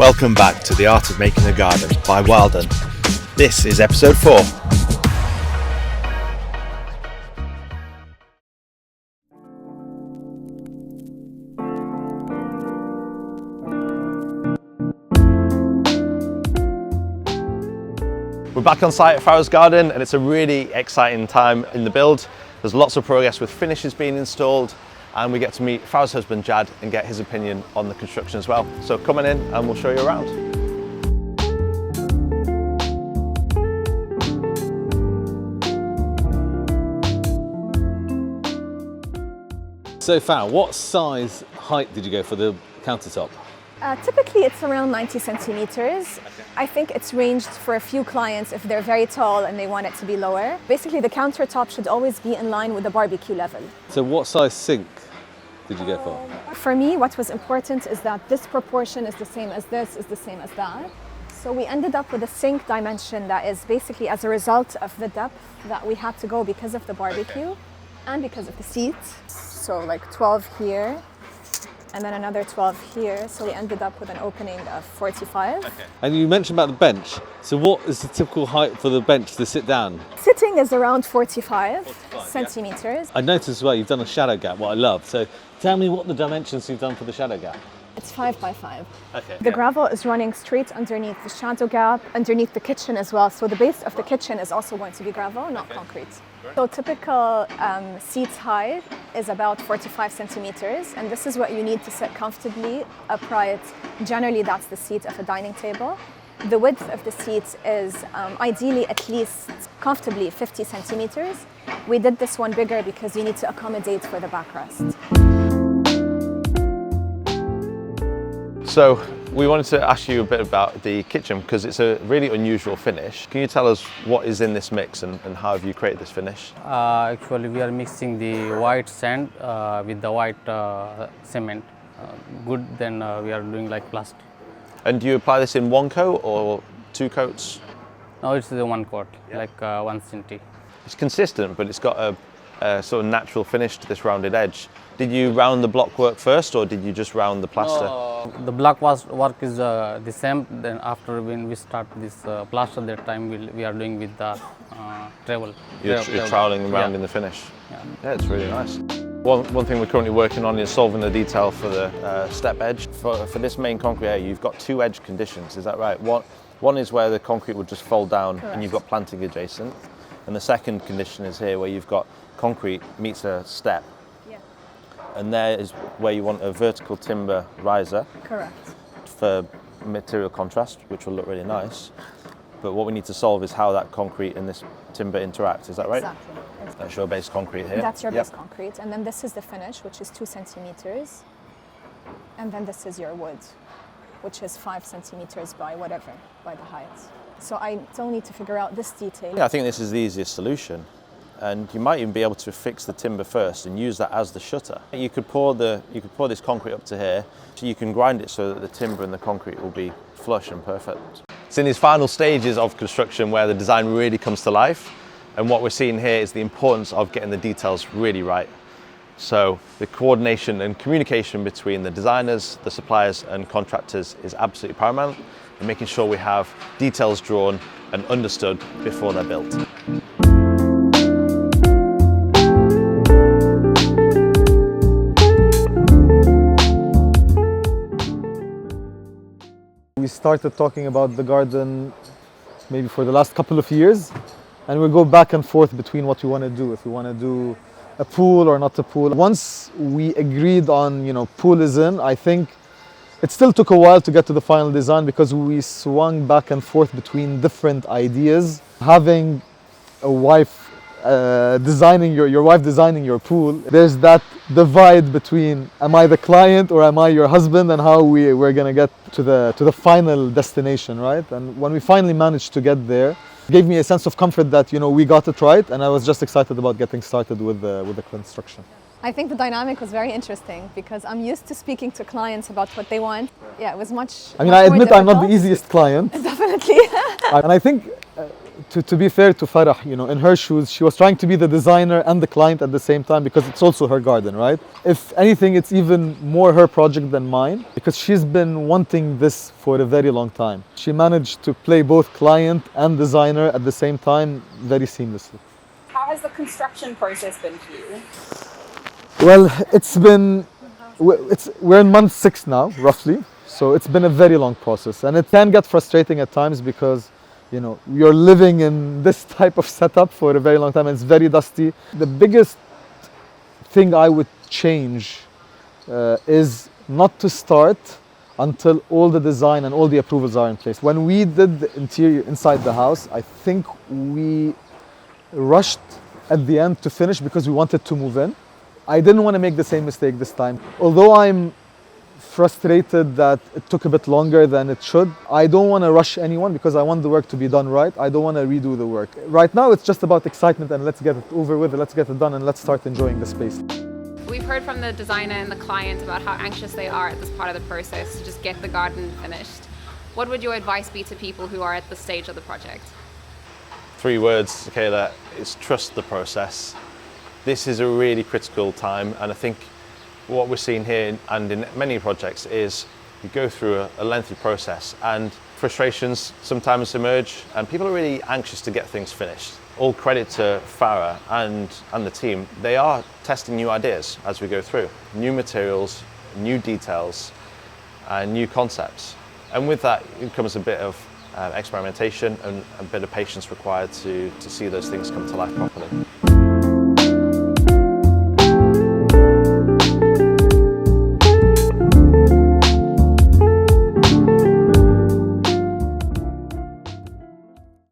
Welcome back to The Art of Making a Garden by Wilden. This is episode 4. We're back on site at Farrow's Garden and it's a really exciting time in the build. There's lots of progress with finishes being installed and we get to meet Farrow's husband Jad and get his opinion on the construction as well. So come on in and we'll show you around. So Farrow, what size height did you go for the countertop? Typically it's around 90 centimeters. I think it's ranged for a few clients if they're very tall and they want it to be lower. Basically the countertop should always be in line with the barbecue level. So what size sink did you go for? For me, what was important is that this proportion is the same as this, is the same as that. So we ended up with a sink dimension that is basically as a result of the depth that we had to go because of the barbecue and because of the seats. So like 12 here. And then another 12 here, so we ended up with an opening of 45. Okay. And you mentioned about the bench. So what is the typical height for the bench to sit down? Sitting is around 45 centimeters. Yeah. I noticed as well you've done a shadow gap, what I love. So tell me what the dimensions you've done for the shadow gap. It's 5 by 5. Okay. The gravel is running straight underneath the shadow gap, underneath the kitchen as well. So the base of the kitchen is also going to be gravel, not concrete. So typical seat height is about 45 centimeters, and this is what you need to sit comfortably upright. Generally, that's the seat of a dining table. The width of the seat is ideally at least comfortably 50 centimeters. We did this one bigger because you need to accommodate for the backrest. So we wanted to ask you a bit about the kitchen because it's a really unusual finish. Can you tell us what is in this mix and how have you created this finish? Actually, we are mixing the white sand with the white cement. Then we are doing like plaster. And do you apply this in one coat or two coats? Now it's the one coat, like 1 centi. It's consistent, but it's got a sort of natural finish to this rounded edge. Did you round the block work first or did you just round the plaster? The block work is the same. Then after when we start this plaster, that time we are doing with the trowel. You're troweling around in the finish? Yeah, it's really nice. One thing we're currently working on is solving the detail for the step edge. For this main concrete area, you've got two edge conditions, is that right? One is where the concrete would just fold down. Correct. And you've got planting adjacent. And the second condition is here where you've got concrete meets a step. And there is where you want a vertical timber riser. Correct. For material contrast, which will look really nice. But what we need to solve is how that concrete and this timber interact, is that right? Exactly. That's your base concrete here? That's your base concrete. And then this is the finish, which is 2 centimeters. And then this is your wood, which is 5 centimeters by whatever, by the height. So I still need to figure out this detail. Yeah, I think this is the easiest solution. And you might even be able to fix the timber first and use that as the shutter. You could pour this concrete up to here, so you can grind it so that the timber and the concrete will be flush and perfect. It's in these final stages of construction where the design really comes to life, and what we're seeing here is the importance of getting the details really right. So the coordination and communication between the designers, the suppliers and contractors is absolutely paramount, and making sure we have details drawn and understood before they're built. We started talking about the garden maybe for the last couple of years, and we go back and forth between what we want to do, if we want to do a pool or not a pool. Once we agreed on, pool is in, I think it still took a while to get to the final design because we swung back and forth between different ideas. Having a wife designing your wife designing your pool, there's that divide between am I the client or am I your husband, and how we're gonna get to the final destination, right? And when we finally managed to get there, it gave me a sense of comfort that we got it right, and I was just excited about getting started with the construction. I think the dynamic was very interesting because I'm used to speaking to clients about what they want. Yeah, it was much. I admit I'm not the easiest client. Definitely. And I think to be fair to Farah, you know, in her shoes, she was trying to be the designer and the client at the same time because it's also her garden, right? If anything, it's even more her project than mine because she's been wanting this for a very long time. She managed to play both client and designer at the same time very seamlessly. How has the construction process been for you? Well, we're in month 6 now, roughly. So it's been a very long process and it can get frustrating at times because, you know, you're living in this type of setup for a very long time and it's very dusty. The biggest thing I would change is not to start until all the design and all the approvals are in place. When we did the interior inside the house, I think we rushed at the end to finish because we wanted to move in. I didn't want to make the same mistake this time. Although I'm frustrated that it took a bit longer than it should, I don't want to rush anyone because I want the work to be done right. I don't want to redo the work. Right now it's just about excitement and let's get it over with, let's get it done and let's start enjoying the space. We've heard from the designer and the client about how anxious they are at this part of the process to just get the garden finished. What would your advice be to people who are at this stage of the project? 3 words, Kayla, is trust the process. This is a really critical time, and I think what we're seeing here and in many projects is you go through a lengthy process and frustrations sometimes emerge and people are really anxious to get things finished. All credit to Farah and the team. They are testing new ideas as we go through. New materials, new details, and new concepts. And with that comes a bit of experimentation and a bit of patience required to see those things come to life properly.